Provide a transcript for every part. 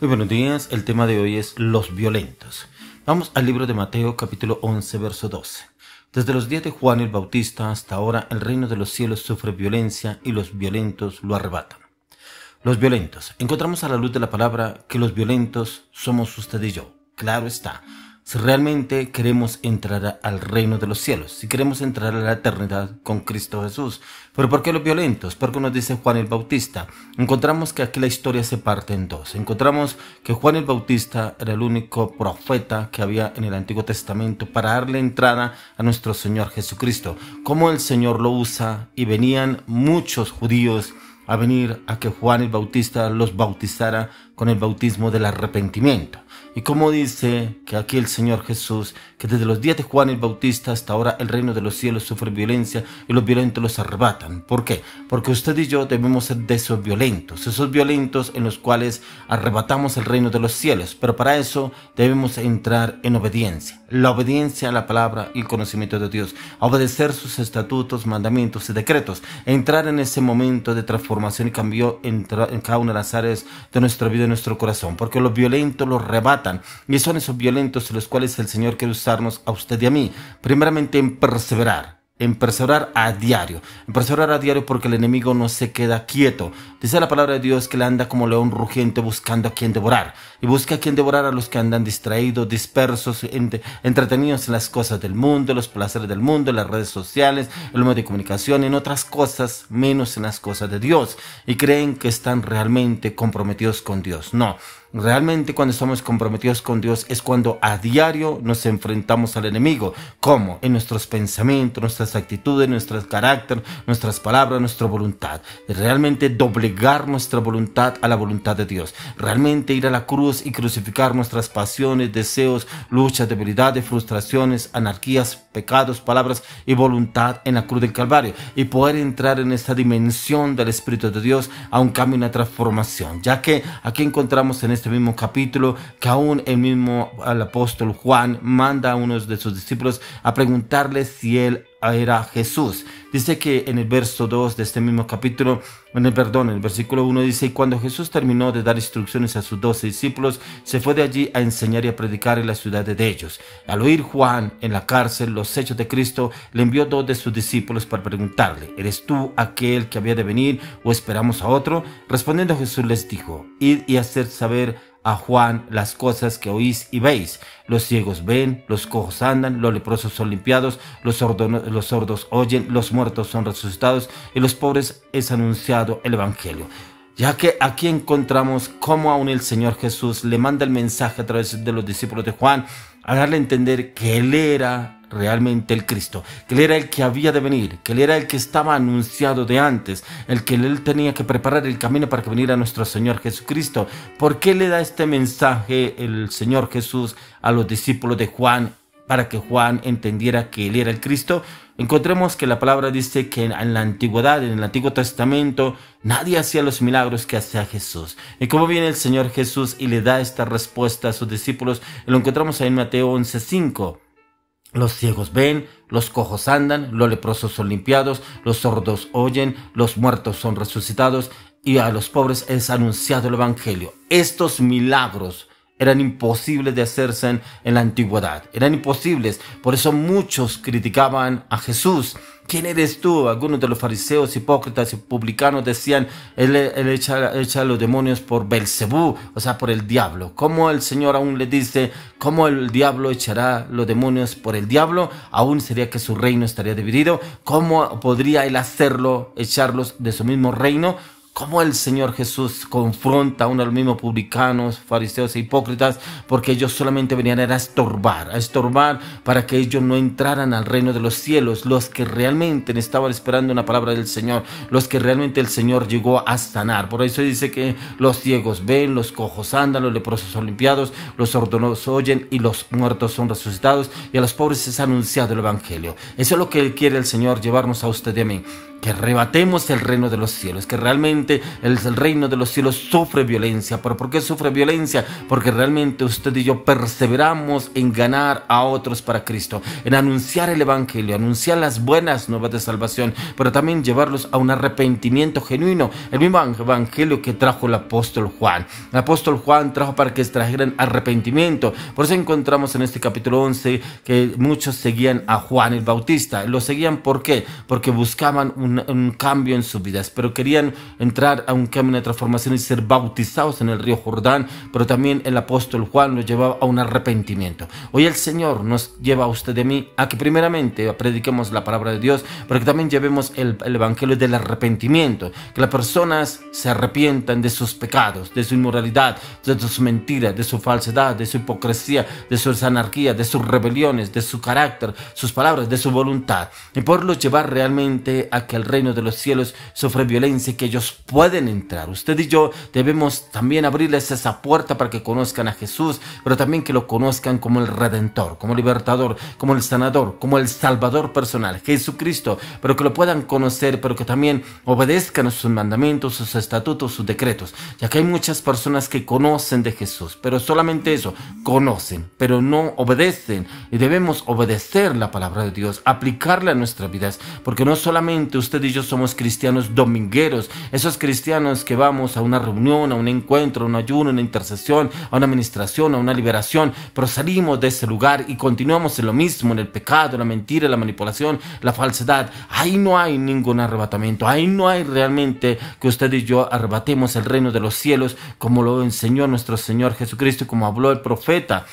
Muy buenos días, el tema de hoy es los violentos. Vamos al libro de Mateo capítulo 11 verso 12. Desde los días de Juan el Bautista hasta ahora el reino de los cielos sufre violencia y los violentos lo arrebatan. Los violentos. Encontramos a la luz de la palabra que los violentos somos usted y yo. Claro está. Si realmente queremos entrar al reino de los cielos, si queremos entrar a la eternidad con Cristo Jesús. ¿Pero por qué los violentos? Porque nos dice Juan el Bautista. Encontramos que aquí la historia se parte en dos. Encontramos que Juan el Bautista era el único profeta que había en el Antiguo Testamento para darle entrada a nuestro Señor Jesucristo. Cómo el Señor lo usa y venían muchos judíos a venir a que Juan el Bautista los bautizara con el bautismo del arrepentimiento. Y como dice que aquí el Señor Jesús, que desde los días de Juan el Bautista hasta ahora el reino de los cielos sufre violencia y los violentos los arrebatan. ¿Por qué? Porque usted y yo debemos ser de esos violentos en los cuales arrebatamos el reino de los cielos. Pero para eso debemos entrar en obediencia. La obediencia a la palabra y el conocimiento de Dios. A obedecer sus estatutos, mandamientos y decretos. Entrar en ese momento de transformación y cambio en cada una de las áreas de nuestra vida y nuestro corazón. Porque los violentos los arrebatan. Y son esos violentos en los cuales el Señor quiere usarnos a usted y a mí. Primeramente en perseverar a diario. En perseverar a diario porque el enemigo no se queda quieto. Dice la palabra de Dios que él anda como león rugiente buscando a quien devorar. Y busca a quien devorar a los que andan distraídos, dispersos, entretenidos en las cosas del mundo, los placeres del mundo, en las redes sociales, en los medios de comunicación, en otras cosas, menos en las cosas de Dios. Y creen que están realmente comprometidos con Dios. No. Realmente cuando estamos comprometidos con Dios es cuando a diario nos enfrentamos al enemigo. ¿Cómo? En nuestros pensamientos, nuestras actitudes, nuestro carácter, nuestras palabras, nuestra voluntad. Realmente doblegar nuestra voluntad a la voluntad de Dios. Realmente ir a la cruz y crucificar nuestras pasiones, deseos, luchas, debilidades, frustraciones, anarquías, pecados, palabras y voluntad en la cruz del Calvario. Y poder entrar en esta dimensión del Espíritu de Dios a un cambio y una transformación. Ya que aquí encontramos en este mismo capítulo que aún el apóstol Juan manda a unos de sus discípulos a preguntarle si él era Jesús. Dice que en el verso 2 de este mismo capítulo, en el versículo 1 dice: y cuando Jesús terminó de dar instrucciones a sus 12 discípulos, se fue de allí a enseñar y a predicar en la ciudad de ellos. Al oír Juan en la cárcel los hechos de Cristo, le envió 2 de sus discípulos para preguntarle: ¿eres tú aquel que había de venir o esperamos a otro? Respondiendo Jesús les dijo: id y haced saber a Juan las cosas que oís y veis. Los ciegos ven, los cojos andan, los leprosos son limpiados, los sordos oyen, los muertos son resucitados y los pobres es anunciado el evangelio. Ya que aquí encontramos cómo aún el Señor Jesús le manda el mensaje a través de los discípulos de Juan a darle a entender que Él era realmente el Cristo, que Él era el que había de venir, que Él era el que estaba anunciado de antes, el que Él tenía que preparar el camino para que viniera nuestro Señor Jesucristo. ¿Por qué le da este mensaje el Señor Jesús a los discípulos de Juan? Para que Juan entendiera que Él era el Cristo. Encontremos que la palabra dice que en la antigüedad, en el Antiguo Testamento, nadie hacía los milagros que hacía Jesús. Y cómo viene el Señor Jesús y le da esta respuesta a sus discípulos, y lo encontramos ahí en Mateo 11:5. Los ciegos ven, los cojos andan, los leprosos son limpiados, los sordos oyen, los muertos son resucitados y a los pobres es anunciado el evangelio. Estos milagros eran imposibles de hacerse en la antigüedad. Eran imposibles. Por eso muchos criticaban a Jesús. ¿Quién eres tú? Algunos de los fariseos, hipócritas y publicanos decían: él echa a los demonios por Belcebú, o sea, por el diablo. ¿Cómo el Señor aún le dice: cómo el diablo echará los demonios por el diablo? Aún sería que su reino estaría dividido. ¿Cómo podría él hacerlo, echarlos de su mismo reino? Cómo el Señor Jesús confronta a uno de los mismos publicanos, fariseos e hipócritas, porque ellos solamente venían a estorbar para que ellos no entraran al reino de los cielos, los que realmente estaban esperando una palabra del Señor, los que realmente el Señor llegó a sanar. Por eso dice que los ciegos ven, los cojos andan, los leprosos son limpiados, los sordos oyen y los muertos son resucitados, y a los pobres es anunciado el evangelio. Eso es lo que quiere el Señor llevarnos a usted y a mí, que arrebatemos el reino de los cielos, que realmente realmente el reino de los cielos sufre violencia. ¿Pero por qué sufre violencia? Porque realmente usted y yo perseveramos en ganar a otros para Cristo, en anunciar el evangelio, anunciar las buenas nuevas de salvación, pero también llevarlos a un arrepentimiento genuino. El mismo evangelio que trajo el apóstol Juan. El apóstol Juan trajo para que trajeran arrepentimiento. Por eso encontramos en este capítulo 11 que muchos seguían a Juan el Bautista. Lo seguían ¿por qué? Porque buscaban un cambio en sus vidas, pero querían entrar a un camino de transformación y ser bautizados en el río Jordán, pero también el apóstol Juan los llevaba a un arrepentimiento. Hoy el Señor nos lleva a usted y a mí a que primeramente prediquemos la palabra de Dios, pero que también llevemos el evangelio del arrepentimiento, que las personas se arrepientan de sus pecados, de su inmoralidad, de sus mentiras, de su falsedad, de su hipocresía, de su anarquía, de sus rebeliones, de su carácter, sus palabras, de su voluntad, y poderlos llevar realmente a que el reino de los cielos sufre violencia y que ellos pueden entrar. Usted y yo debemos también abrirles esa puerta para que conozcan a Jesús, pero también que lo conozcan como el Redentor, como libertador, como el sanador, como el salvador personal, Jesucristo, pero que lo puedan conocer, pero que también obedezcan a sus mandamientos, sus estatutos, sus decretos, ya que hay muchas personas que conocen de Jesús, pero solamente eso, conocen, pero no obedecen, y debemos obedecer la palabra de Dios, aplicarla a nuestras vidas, porque no solamente usted y yo somos cristianos domingueros, esos cristianos que vamos a una reunión, a un encuentro, a un ayuno, a una intercesión, a una administración, a una liberación, pero salimos de ese lugar y continuamos en lo mismo, en el pecado, la mentira, la manipulación, la falsedad. Ahí no hay ningún arrebatamiento, ahí no hay realmente que usted y yo arrebatemos el reino de los cielos, como lo enseñó nuestro Señor Jesucristo, como habló el profeta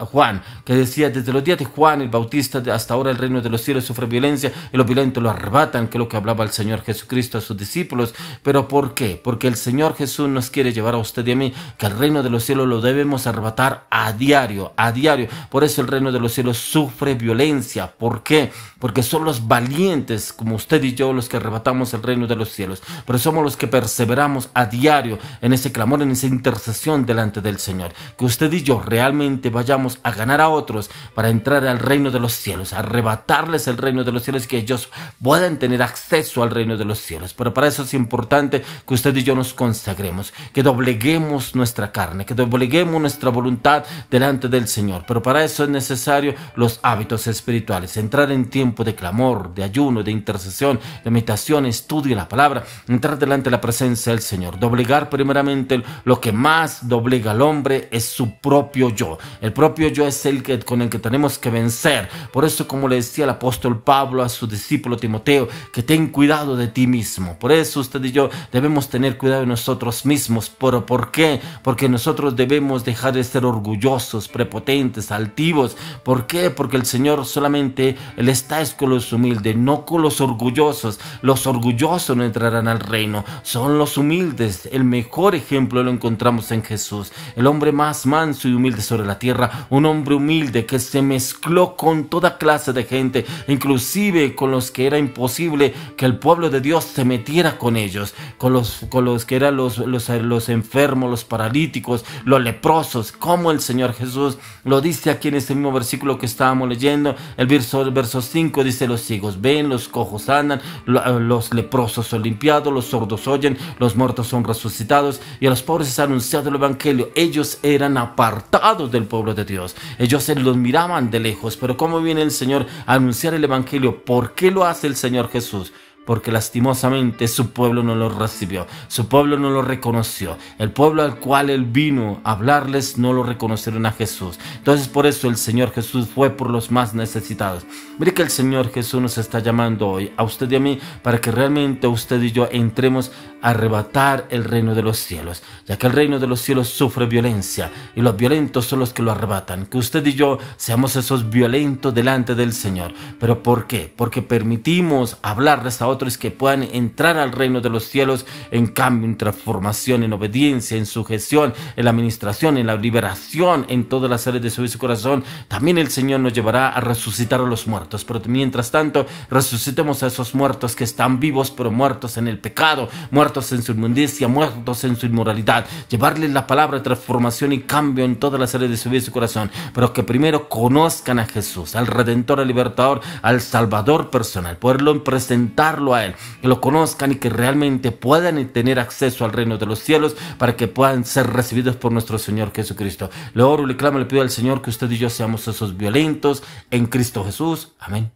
Juan, que decía: desde los días de Juan el Bautista hasta ahora el reino de los cielos sufre violencia y los violentos lo arrebatan, que es lo que hablaba el Señor Jesucristo a sus discípulos. ¿Pero por qué? Porque el Señor Jesús nos quiere llevar a usted y a mí, que el reino de los cielos lo debemos arrebatar a diario, a diario. Por eso el reino de los cielos sufre violencia. ¿Por qué? Porque son los valientes, como usted y yo, los que arrebatamos el reino de los cielos, pero somos los que perseveramos a diario en ese clamor, en esa intercesión delante del Señor. Que usted y yo realmente vayamos a ganar a otros para entrar al reino de los cielos, a arrebatarles el reino de los cielos, que ellos puedan tener acceso al reino de los cielos. Pero para eso es importante que usted y yo nos consagremos, que dobleguemos nuestra carne, que dobleguemos nuestra voluntad delante del Señor. Pero para eso es necesario los hábitos espirituales, entrar en tiempo de clamor, de ayuno, de intercesión, de meditación, estudio de la palabra, entrar delante de la presencia del Señor, doblegar primeramente. Lo que más doblega al hombre es su propio yo. El propio yo es el que, con el que tenemos que vencer. Por eso, como le decía el apóstol Pablo a su discípulo Timoteo, que ten cuidado de ti mismo. Por eso usted y yo debemos tener cuidado de nosotros mismos. ¿Pero por qué? Porque nosotros debemos dejar de ser orgullosos, prepotentes, altivos. ¿Por qué? Porque el Señor solamente Él está con los humildes, no con los orgullosos. Los orgullosos no entrarán al reino, son los humildes. El mejor ejemplo lo encontramos en Jesús, el hombre más manso y humilde sobre la tierra, un hombre humilde que se mezcló con toda clase de gente, inclusive con los que era imposible que el pueblo de Dios se metiera con ellos, con los que eran los enfermos, los paralíticos, los leprosos, como el Señor Jesús lo dice aquí en ese mismo versículo que estábamos leyendo. El verso 5 dice: los ciegos ven, los cojos andan, los leprosos son limpiados, los sordos oyen, los muertos son resucitados, y a los pobres es anunciado el evangelio. Ellos eran apartados del pueblo de Dios, ellos los miraban de lejos. Pero ¿cómo viene el Señor a anunciar el evangelio? ¿Por qué lo hace el Señor Jesús? Porque lastimosamente su pueblo no lo recibió, su pueblo no lo reconoció. El pueblo al cual Él vino a hablarles no lo reconocieron a Jesús. Entonces por eso el Señor Jesús fue por los más necesitados. Mire que el Señor Jesús nos está llamando hoy a usted y a mí para que realmente usted y yo entremos a arrebatar el reino de los cielos, ya que el reino de los cielos sufre violencia y los violentos son los que lo arrebatan. Que usted y yo seamos esos violentos delante del Señor. ¿Pero por qué? Porque permitimos hablarles a otros que puedan entrar al reino de los cielos en cambio, en transformación, en obediencia, en sujeción, en la administración, en la liberación, en todas las áreas de su vida y su corazón. También el Señor nos llevará a resucitar a los muertos, pero mientras tanto resucitemos a esos muertos que están vivos pero muertos en el pecado, muertos en su inmundicia, muertos en su inmoralidad. Llevarles la palabra de transformación y cambio en todas las áreas de su vida y su corazón, pero que primero conozcan a Jesús, al Redentor, al Libertador, al Salvador personal, poderlo presentarlo conocerlo a Él, que lo conozcan y que realmente puedan tener acceso al reino de los cielos para que puedan ser recibidos por nuestro Señor Jesucristo. Le oro, le clamo, le pido al Señor que usted y yo seamos esos violentos en Cristo Jesús. Amén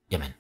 y amén.